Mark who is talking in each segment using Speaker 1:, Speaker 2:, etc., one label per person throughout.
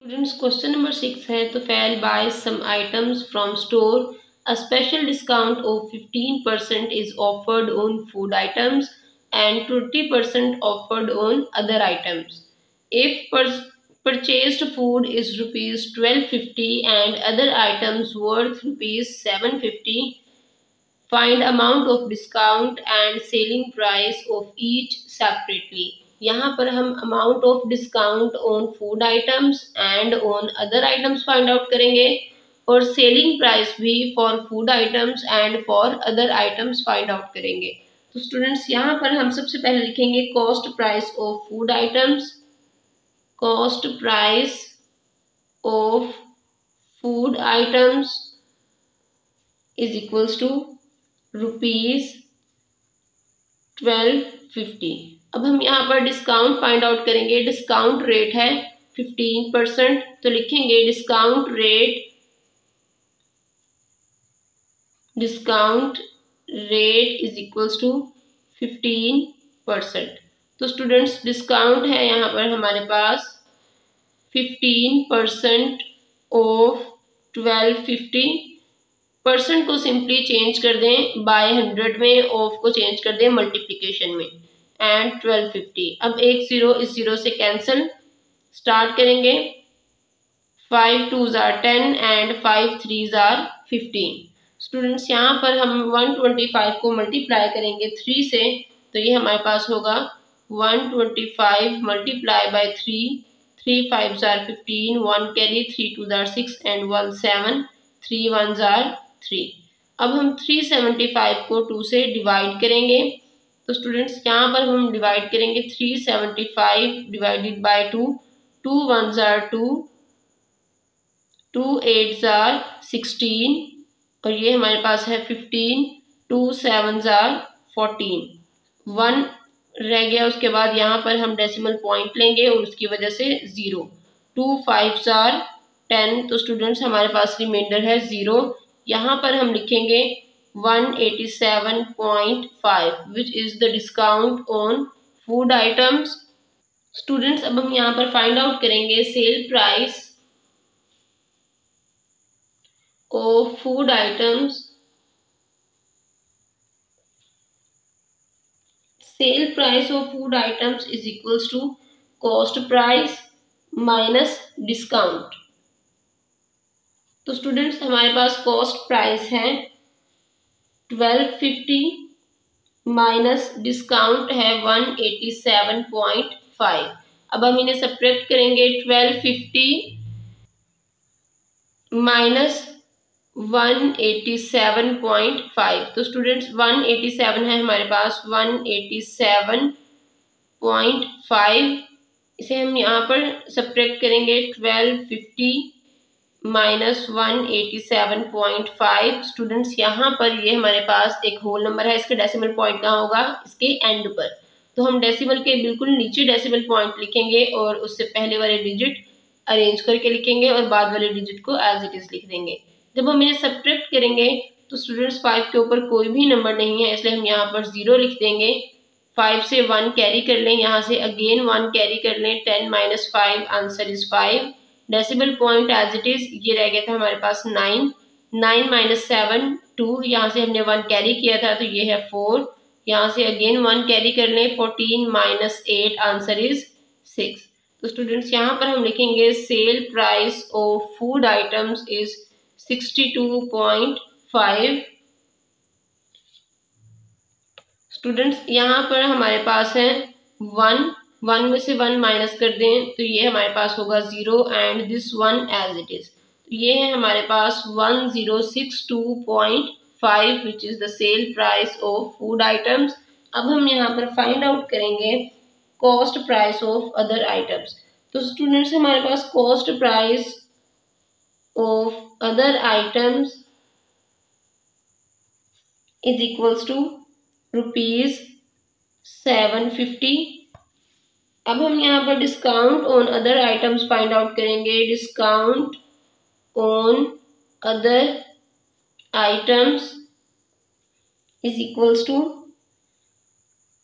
Speaker 1: Students question number 6 है तो फैल buy some items from store a special discount of 15% is offered on food items and 20% offered on other items if purchased food is rupees 1250 and other items worth rupees 750. Find amount of discount and selling price of each separately. यहाँ पर हम amount of discount on food items and on other items find out करेंगे और selling price भी for food items and for other items find out करेंगे। तो students यहाँ पर हम सबसे पहले लिखेंगे cost price of food items, cost price of food items is equals to rupees 1250। अब हम यहाँ पर डिस्काउंट फाइंड आउट करेंगे। डिस्काउंट रेट है 15%, तो लिखेंगे discount rate is equals to 15%। तो स्टूडेंट्स डिस्काउंट है यहाँ पर हमारे पास 15% ऑफ 1250। परसेंट को सिंपली चेंज कर दें बाय 100 में, ऑफ को चेंज कर दें मल्टीप्लिकेशन में एंड 1250। अब एक जीरो इस जीरो से कैंसिल, स्टार्ट करेंगे 5 2s are 10 and 5 3s are 15। Students यहाँ पर हम 125 को मल्टीप्लाई करेंगे 3 से, तो ये हमारे पास होगा 125 multiply by 3, 3 5s are 15, 1 carry, 3 2s are 6 and 1 7, 3 1s are 3। अब हम 375 को 2 से डिवाइड करेंगे, तो स्टूडेंट्स यहाँ पर हम डिवाइड करेंगे 375 divided by 2, 2 1s are 2, 2 8s are 16 और ये हमारे पास है 15, 2 7s are 14, 1 रह गया। उसके बाद यहाँ पर हम डेसिमल पॉइंट लेंगे और उसकी वजह से 0, 2 5s are 10, तो स्टूडेंट्स हमारे पास रिमाइंडर है 0। यहाँ पर हम लिखेंगे 187.5 which is the discount on food items. Students अब हम यहाँ पर फाइंड आउट करेंगे sale price of food items. Sale price of food items is equals to cost price minus discount. तो स्टूडेंट्स हमारे पास कॉस्ट प्राइस है 1250 माइनस डिस्काउंट है 187.5। अब हम इन्हें सब्ट्रैक्ट करेंगे 1250 माइनस 187.5। तो स्टूडेंट्स 187 है हमारे पास, 187.5 इसे हम यहाँ पर सब्ट्रैक्ट करेंगे 1250 माइनस 187.5। स्टूडेंट्स यहाँ पर ये हमारे पास एक होल नंबर है, इसका डेसिमल पॉइंट कहाँ होगा, इसके एंड पर। तो हम डेसिमल के बिल्कुल नीचे डेसिमल पॉइंट लिखेंगे और उससे पहले वाले डिजिट अरेंज करके लिखेंगे और बाद वाले डिजिट को एज इट इज लिख देंगे। जब हम इन्हें सब्ट्रैक्ट करेंगे तो स्टूडेंट्स 5 के ऊपर कोई भी नंबर नहीं है, इसलिए हम यहाँ पर 0 लिख देंगे। 5 से 1 कैरी कर लें, यहाँ से अगेन 1 कैरी कर लें, 10 minus 5 answer is 5। Decimal point as it is ये रह गया था हमारे पास 9, 9 माइनस 7 2, यहाँ से हमने 1 कैरी किया था तो ये है 4, यहाँ से अगेन 1 कैरी कर लें, 14 माइनस 8 आंसर इज 6। तो स्टूडेंट्स यहाँ पर हम लिखेंगे sale price of food items is 62.5। Students यहाँ पर हमारे पास है 1 में से 1 माइनस कर दें तो ये हमारे पास होगा 0 and this 1 as it is. तो ये है हमारे पास 1062.5 which is the sale price of food items. अब हम यहाँ पर फाइंड आउट करेंगे cost price of other items. तो स्टूडेंट्स हमारे पास cost price of other items is equals to rupees 750। अब हम यहाँ पर discount on other items find out करेंगे। Discount on other items is equals to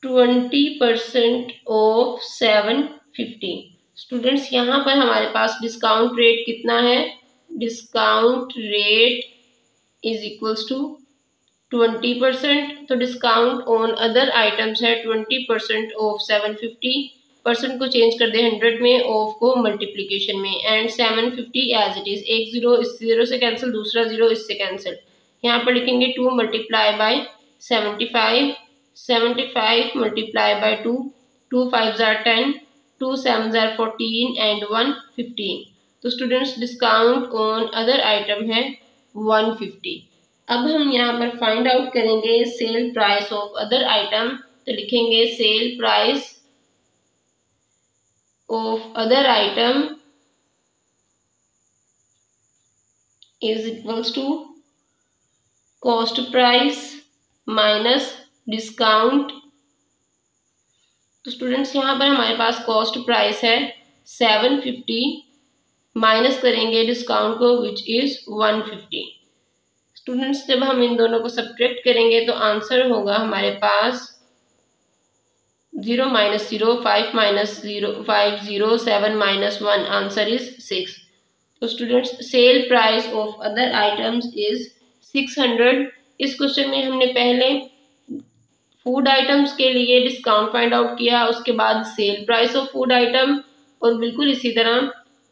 Speaker 1: 20% of 750। Students यहाँ पर हमारे पास डिस्काउंट रेट कितना है, discount rate is equals to 20%। तो डिस्काउंट ऑन अदर आइटम्स है 20% ऑफ 750, परसेंट को चेंज कर दे 100 में, ऑफ को मल्टीप्लीकेशन में, एंड 750 एज इट इज। एक जीरो इस जीरो से कैंसिल, दूसरा जीरो इससे कैंसिल। यहाँ पर लिखेंगे 2 multiply by 75, 75 multiply by 2, 2 5 are 10, 2 7 are 14 and 1 15। तो students discount on other item है 150। अब हम यहाँ पर फाइंड आउट करेंगे sale price of other item. तो लिखेंगे sale price of other item is equals to cost price minus discount. तो स्टूडेंट्स यहाँ पर हमारे पास कॉस्ट प्राइस है 750, माइनस करेंगे डिस्काउंट को विच इज 150। स्टूडेंट्स जब हम इन दोनों को सब्ट्रैक्ट करेंगे तो आंसर होगा हमारे पास 0 - 0, 5 - 0, 5 0, 7 - 1, आंसर इज 6। तो students sale price of other items is 600। इस क्वेश्चन में हमने पहले फूड आइटम्स के लिए डिस्काउंट फाइंड आउट किया, उसके बाद cell price of food item, और बिल्कुल इसी तरह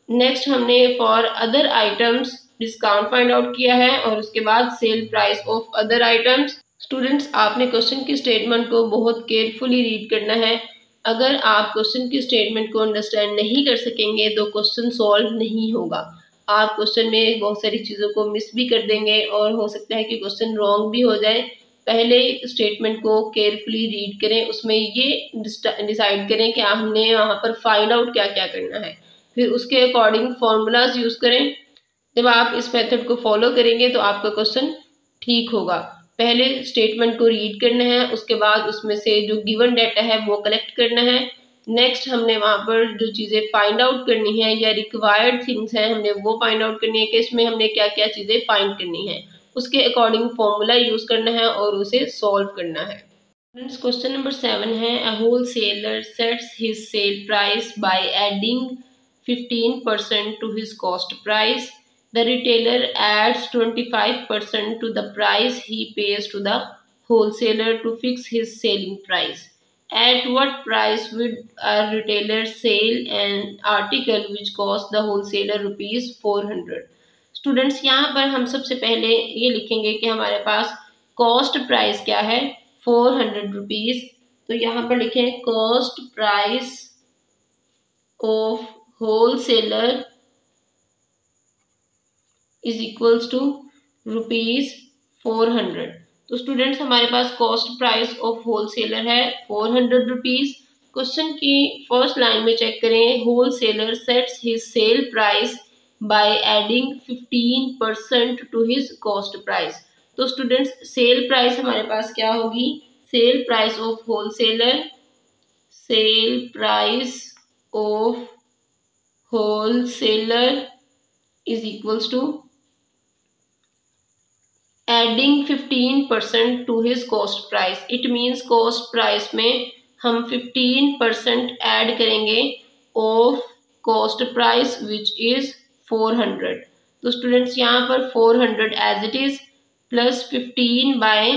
Speaker 1: नेक्स्ट हमने for other items discount find out किया है और उसके बाद cell price of other items. Students आपने क्वेश्चन की स्टेटमेंट को बहुत केयरफुली रीड करना है। अगर आप क्वेश्चन की स्टेटमेंट को अंडरस्टैंड नहीं कर सकेंगे तो क्वेश्चन सॉल्व नहीं होगा। आप क्वेश्चन में बहुत सारी चीज़ों को मिस भी कर देंगे और हो सकता है कि क्वेश्चन रॉन्ग भी हो जाए। पहले स्टेटमेंट को केयरफुली रीड करें, उसमें ये डिसाइड करें कि हमने यहाँ पर फाइंड आउट क्या क्या करना है, फिर उसके अकॉर्डिंग फॉर्मूलाज यूज़ करें। जब आप इस मेथड को फॉलो करेंगे तो आपका क्वेश्चन ठीक होगा। पहले स्टेटमेंट को रीड करना है, उसके बाद उसमें से जो गिवन डाटा है वो कलेक्ट करना है। नेक्स्ट हमने वहाँ पर जो चीज़ें फाइंड आउट करनी है या रिक्वायर्ड थिंग्स हैं हमने वो फाइंड आउट करनी है कि इसमें हमने क्या क्या चीज़ें फाइंड करनी है, उसके अकॉर्डिंग फॉर्मूला यूज़ करना है और उसे सॉल्व करना है। क्वेश्चन नंबर 7 है, a wholesaler sets his sale price by adding 15% to his cost price. The retailer adds 25% to the price he pays to the wholesaler to fix his selling price. At what price would a retailer sell an article which costs the wholesaler rupees 400? Students यहाँ पर हम सबसे पहले ये लिखेंगे कि हमारे पास कॉस्ट प्राइस क्या है, 400 रुपीज़। तो यहाँ पर लिखें cost price of wholesaler is equals to rupees 400। तो स्टूडेंट्स हमारे पास कॉस्ट प्राइस ऑफ होलसेलर है 400 रुपीज़। क्वेश्चन की फर्स्ट लाइन में चेक करें, wholesaler sets his sale price by adding 15% to his cost price. तो स्टूडेंट्स सेल प्राइस हमारे पास क्या होगी, sale price of wholesaler, sale price of wholesaler is equals to adding 15% to his cost price. It means cost price में हम 15% add करेंगे of cost price which is 400। तो students यहाँ पर 400 as it is plus 15 by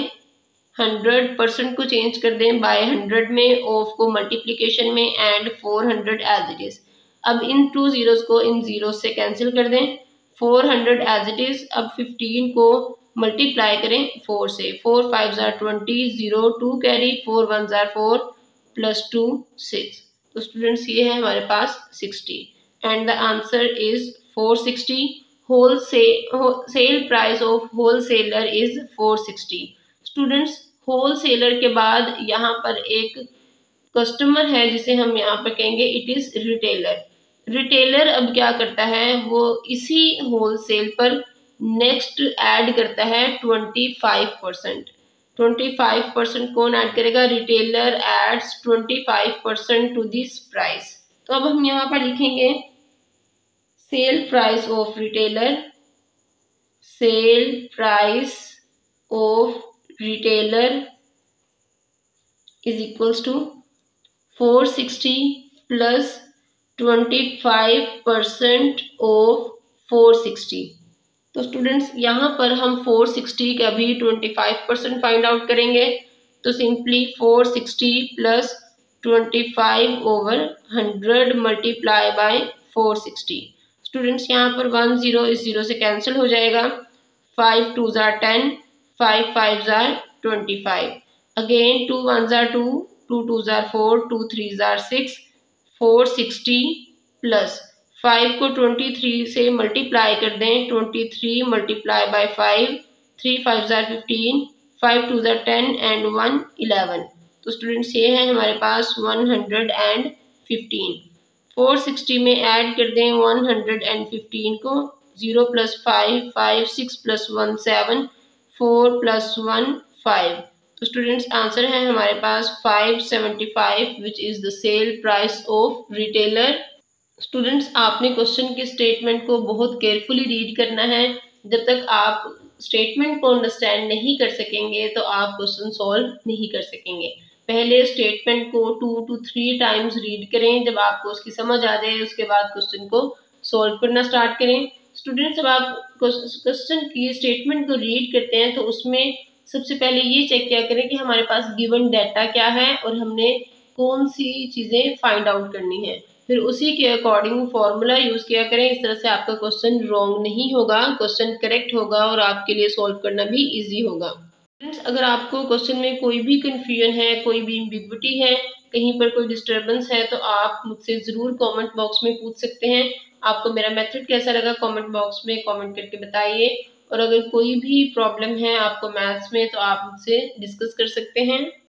Speaker 1: 100%, को change कर दें bye 100 में, ऑफ को मल्टीप्लीकेशन में, एंड 400 एज इट इज। अब इन 2 जीरोस को इन जीरोस से कैंसिल कर दें, 400 एज इट इज। अब 15 को मल्टीप्लाई करें 4 से, 4 5 are 20, 0 2 कैरी, 4 1 are 4 प्लस 2 6। तो स्टूडेंट्स ये है हमारे पास 60 and the answer is 460। Cell price of wholesaler is 460। Students wholesaler के बाद यहाँ पर एक कस्टमर है जिसे हम यहाँ पर कहेंगे इट इज रिटेलर। रिटेलर अब क्या करता है, वो इसी होलसेल पर नेक्स्ट ऐड करता है 25%। 25% कौन ऐड करेगा, retailer adds 25% to this price. तो अब हम यहाँ पर लिखेंगे sale price of retailer, sale price of retailer is equals to 460 plus 25% of 460। तो स्टूडेंट्स यहाँ पर हम 460 का भी 25% फाइंड आउट करेंगे। तो simply 460 plus 25/100 multiply by 460। Students यहाँ पर 1 0 इस 0 से कैंसिल हो जाएगा। 5 2 ज़ार 10, 5 5 ज़ार 25। अगेन 2 1 ज़ार 2, 2 2 ज़ार 4, 2 3 ज़ार 6। 460 प्लस 5 को 23 से मल्टीप्लाई कर दें। 23 मल्टीप्लाई बाय 5, 3 5 ज़ार 15, 5 2 ज़ार 10 एंड 1 11। तो स्टूडेंट्स ये है हमारे पास 115। 460 में ऐड कर दें 115 को। 0 प्लस 5 5, 6 प्लस 1 7, 4 प्लस 1 5। तो स्टूडेंट्स आंसर है हमारे पास 575 विच is the sale price of retailer. Students आपने क्वेश्चन के स्टेटमेंट को बहुत केयरफुली रीड करना है। जब तक आप स्टेटमेंट को अंडरस्टैंड नहीं कर सकेंगे तो आप क्वेश्चन सॉल्व नहीं कर सकेंगे। पहले स्टेटमेंट को 2 to 3 टाइम्स रीड करें। जब आपको उसकी समझ आ जाए उसके बाद क्वेश्चन को सॉल्व करना स्टार्ट करें। स्टूडेंट्स जब आप क्वेश्चन की स्टेटमेंट को रीड करते हैं तो उसमें सबसे पहले ये चेक किया करें कि हमारे पास गिवन डाटा क्या है और हमने कौन सी चीज़ें फाइंड आउट करनी है। फिर उसी के अकॉर्डिंग फॉर्मूला यूज़ किया करें। इस तरह से आपका क्वेश्चन रॉन्ग नहीं होगा, क्वेश्चन करेक्ट होगा और आपके लिए सॉल्व करना भी इजी होगा। फ्रेंड्स अगर आपको क्वेश्चन में कोई भी कन्फ्यूजन है, कोई भी एम्बिग्विटी है, कहीं पर कोई डिस्टर्बेंस है तो आप मुझसे ज़रूर कमेंट बॉक्स में पूछ सकते हैं। आपको मेरा मेथड कैसा लगा कमेंट बॉक्स में कमेंट करके बताइए। और अगर कोई भी प्रॉब्लम है आपको मैथ्स में तो आप मुझसे डिस्कस कर सकते हैं।